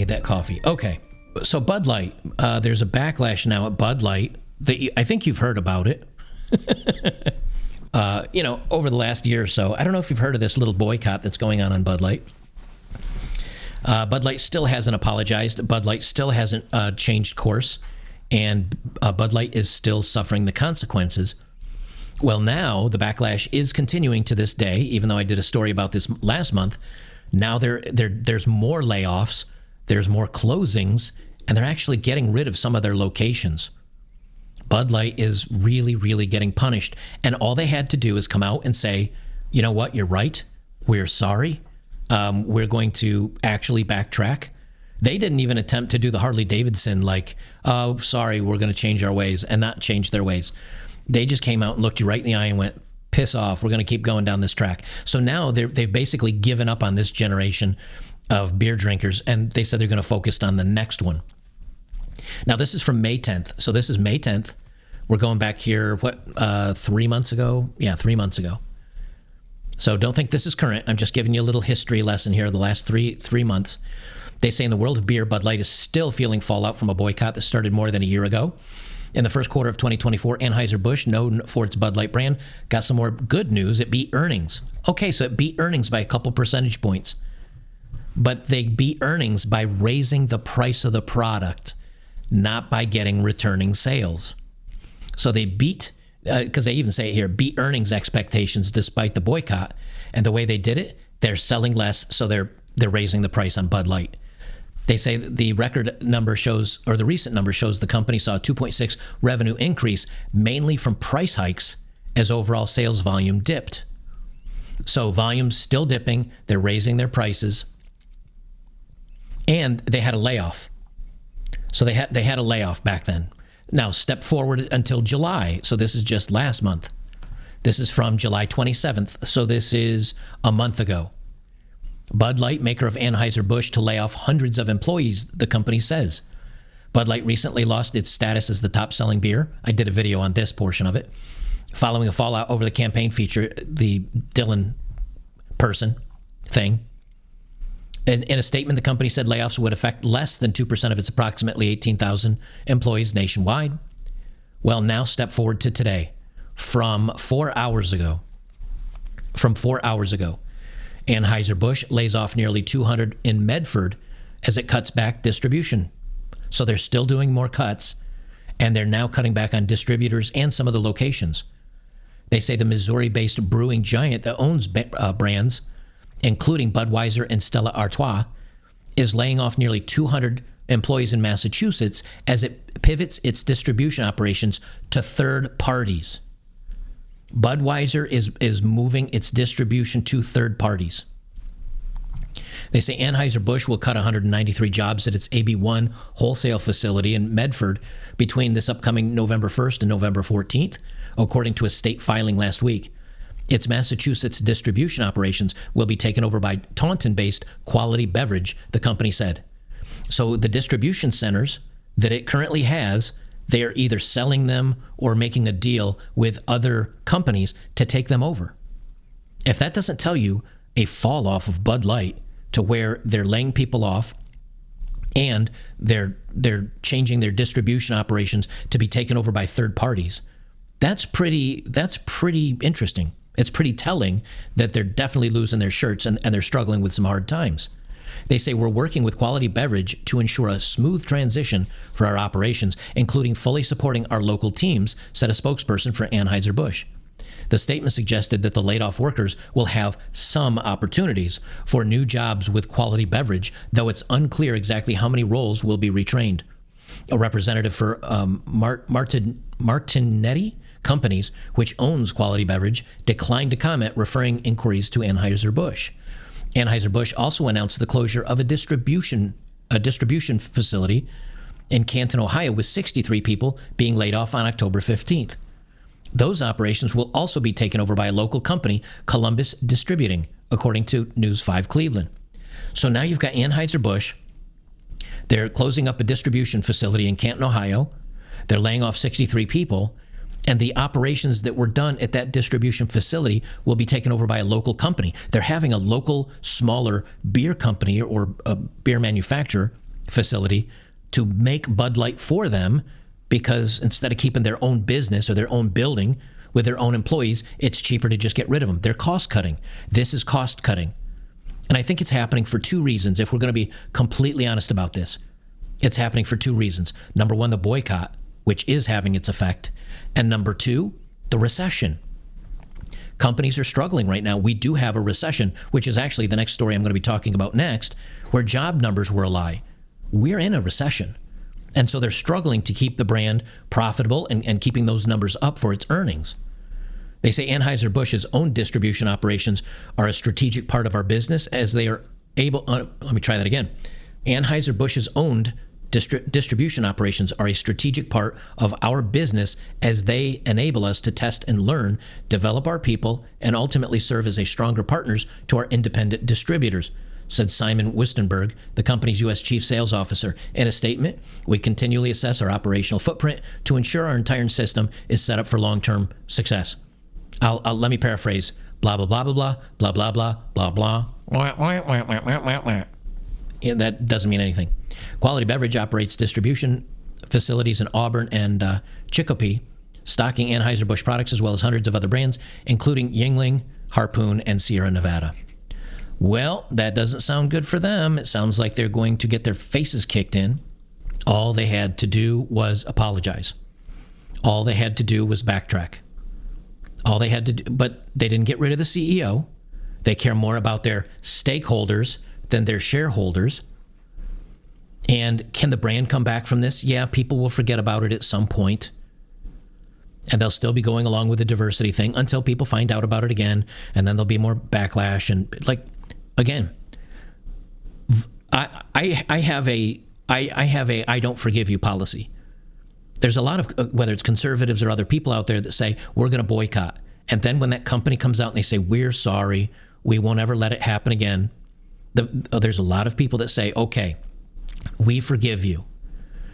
need that coffee. Okay, so Bud Light. There's a backlash now at Bud Light. I think you've heard about it. Over the last year or so. I don't know if you've heard of this little boycott that's going on Bud Light. Bud Light still hasn't apologized. Bud Light still hasn't changed course. And Bud Light is still suffering the consequences. Well, now the backlash is continuing to this day, even though I did a story about this last month. Now there's more layoffs, there's more closings, and they're actually getting rid of some of their locations. Bud Light is really, really getting punished. And all they had to do is come out and say, you know what, you're right. We're sorry. We're going to actually backtrack. They didn't even attempt to do the Harley Davidson, like, oh, sorry, we're going to change our ways, and not change their ways. They just came out and looked you right in the eye and went, piss off, we're going to keep going down this track. So now they've basically given up on this generation of beer drinkers, and they said they're going to focus on the next one. Now, this is from May 10th. So this is May 10th. We're going back here, 3 months ago? Yeah, 3 months ago. So don't think this is current. I'm just giving you a little history lesson here the last three months. They say in the world of beer, Bud Light is still feeling fallout from a boycott that started more than a year ago. In the first quarter of 2024, Anheuser-Busch, known for its Bud Light brand, got some more good news. It beat earnings. Okay, so it beat earnings by a couple percentage points. But they beat earnings by raising the price of the product, not by getting returning sales. So they beat, because they even say it here, beat earnings expectations despite the boycott. And the way they did it, they're selling less, so they're raising the price on Bud Light. They say that the record number shows, or the recent number shows, the company saw a 2.6 revenue increase, mainly from price hikes as overall sales volume dipped. So volume's still dipping, they're raising their prices, and they had a layoff. So they had a layoff back then. Now, step forward until July. So this is just last month. This is from July 27th. So this is a month ago. Bud Light, maker of Anheuser-Busch, to lay off hundreds of employees, the company says. Bud Light recently lost its status as the top-selling beer. I did a video on this portion of it. Following a fallout over the campaign feature, the Dylan person thing. In a statement, the company said layoffs would affect less than 2% of its approximately 18,000 employees nationwide. Well, now step forward to today. From 4 hours ago, Anheuser-Busch lays off nearly 200 in Medford as it cuts back distribution. So they're still doing more cuts, and they're now cutting back on distributors and some of the locations. They say the Missouri-based brewing giant that owns brands, including Budweiser and Stella Artois, is laying off nearly 200 employees in Massachusetts as it pivots its distribution operations to third parties. Budweiser is moving its distribution to third parties. They say Anheuser-Busch will cut 193 jobs at its AB1 wholesale facility in Medford between this upcoming November 1st and November 14th, according to a state filing last week. Its Massachusetts distribution operations will be taken over by Taunton-based Quality Beverage, the company said. So the distribution centers that it currently has, they are either selling them or making a deal with other companies to take them over. If that doesn't tell you a fall off of Bud Light to where they're laying people off and they're changing their distribution operations to be taken over by third parties, that's pretty interesting. It's pretty telling that they're definitely losing their shirts and they're struggling with some hard times. They say we're working with Quality Beverage to ensure a smooth transition for our operations, including fully supporting our local teams, said a spokesperson for Anheuser-Busch. The statement suggested that the laid-off workers will have some opportunities for new jobs with Quality Beverage, though it's unclear exactly how many roles will be retrained. A representative for Martinetti Companies, which owns Quality Beverage, declined to comment, referring inquiries to Anheuser-Busch. Anheuser-Busch also announced the closure of a distribution facility in Canton, Ohio, with 63 people being laid off on October 15th. Those operations will also be taken over by a local company, Columbus Distributing, according to News 5 Cleveland. So now you've got Anheuser-Busch. They're closing up a distribution facility in Canton, Ohio. They're laying off 63 people. And the operations that were done at that distribution facility will be taken over by a local company. They're having a local, smaller beer company or a beer manufacturer facility to make Bud Light for them, because instead of keeping their own business or their own building with their own employees, it's cheaper to just get rid of them. They're cost cutting. This is cost cutting. And I think it's happening for two reasons, if we're going to be completely honest about this. It's happening for two reasons. Number one, the boycott, which is having its effect. And number two, the recession. Companies are struggling right now. We do have a recession, which is actually the next story I'm going to be talking about next, where job numbers were a lie. We're in a recession. And so they're struggling to keep the brand profitable and keeping those numbers up for its earnings. They say Anheuser-Busch's own distribution operations are a strategic part of our business, as they are able, let me try that again. Anheuser-Busch's owned distribution operations are a strategic part of our business, as they enable us to test and learn, develop our people, and ultimately serve as a stronger partners to our independent distributors, said Simon Wistenberg, the company's U.S. Chief Sales Officer. In a statement, we continually assess our operational footprint to ensure our entire system is set up for long-term success. Let me paraphrase. Blah, blah, blah, blah, blah, blah, blah, blah, blah, blah. Yeah, that doesn't mean anything. Quality Beverage operates distribution facilities in Auburn and Chicopee, stocking Anheuser-Busch products as well as hundreds of other brands, including Yuengling, Harpoon, and Sierra Nevada. Well, that doesn't sound good for them. It sounds like they're going to get their faces kicked in. All they had to do was apologize. All they had to do was backtrack. All they had to do, but they didn't get rid of the CEO. They care more about their stakeholders than their shareholders. And can the brand come back from this? Yeah, people will forget about it at some point. And they'll still be going along with the diversity thing until people find out about it again. And then there'll be more backlash. And like, again, I have a I don't forgive you policy. There's a lot of, whether it's conservatives or other people out there that say, we're going to boycott. And then when that company comes out and they say, we're sorry, we won't ever let it happen again. There's a lot of people that say, okay, we forgive you.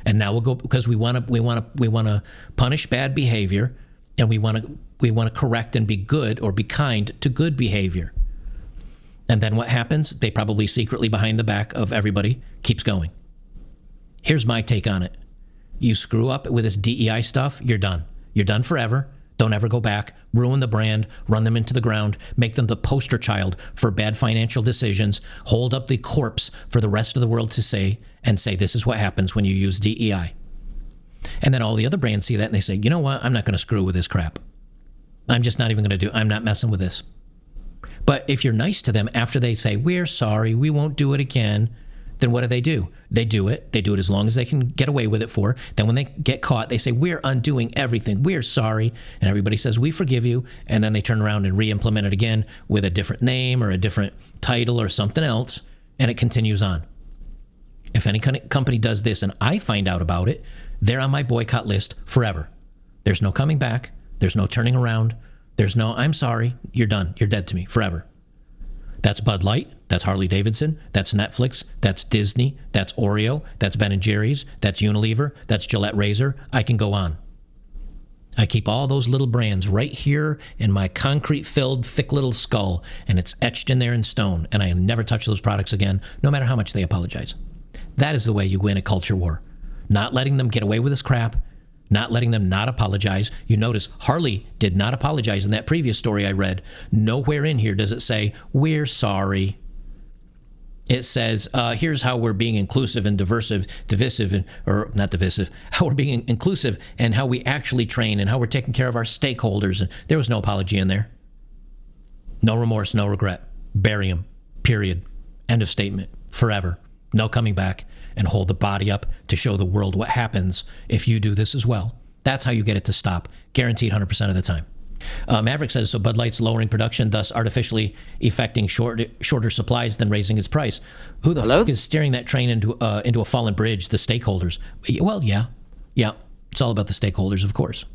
And now we'll go, because we want to punish bad behavior, and we want to correct and be good, or be kind to good behavior. And then what happens? They probably secretly, behind the back of everybody, keeps going. Here's my take on it. You screw up with this DEI stuff, you're done. You're done forever. Don't ever go back. Ruin the brand, run them into the ground, make them the poster child for bad financial decisions, hold up the corpse for the rest of the world to say, this is what happens when you use DEI. And then all the other brands see that and they say, you know what? I'm not going to screw with this crap. I'm just not even going to I'm not messing with this. But if you're nice to them after they say, we're sorry, we won't do it again, then what do? They do it. They do it as long as they can get away with it for. Then when they get caught, they say, we're undoing everything. We're sorry. And everybody says, we forgive you. And then they turn around and re-implement it again with a different name or a different title or something else. And it continues on. If any company does this and I find out about it, they're on my boycott list forever. There's no coming back. There's no turning around. There's no, I'm sorry. You're done. You're dead to me forever. That's Bud Light, that's Harley Davidson, that's Netflix, that's Disney, that's Oreo, that's Ben & Jerry's, that's Unilever, that's Gillette Razor. I can go on. I keep all those little brands right here in my concrete-filled, thick little skull, and it's etched in there in stone, and I never touch those products again, no matter how much they apologize. That is the way you win a culture war. Not letting them get away with this crap, not letting them not apologize. You notice Harley did not apologize in that previous story I read. Nowhere in here does it say, we're sorry. It says, here's how we're being inclusive and how we're being inclusive and how we actually train and how we're taking care of our stakeholders. And there was no apology in there. No remorse, no regret. Bury them. Period. End of statement. Forever. No coming back. And hold the body up to show the world what happens if you do this as well. That's how you get it to stop. Guaranteed 100% of the time. Maverick says, so Bud Light's lowering production, thus artificially affecting shorter supplies than raising its price. Who the fuck is steering that train into a fallen bridge? The stakeholders. Well, yeah. It's all about the stakeholders, of course.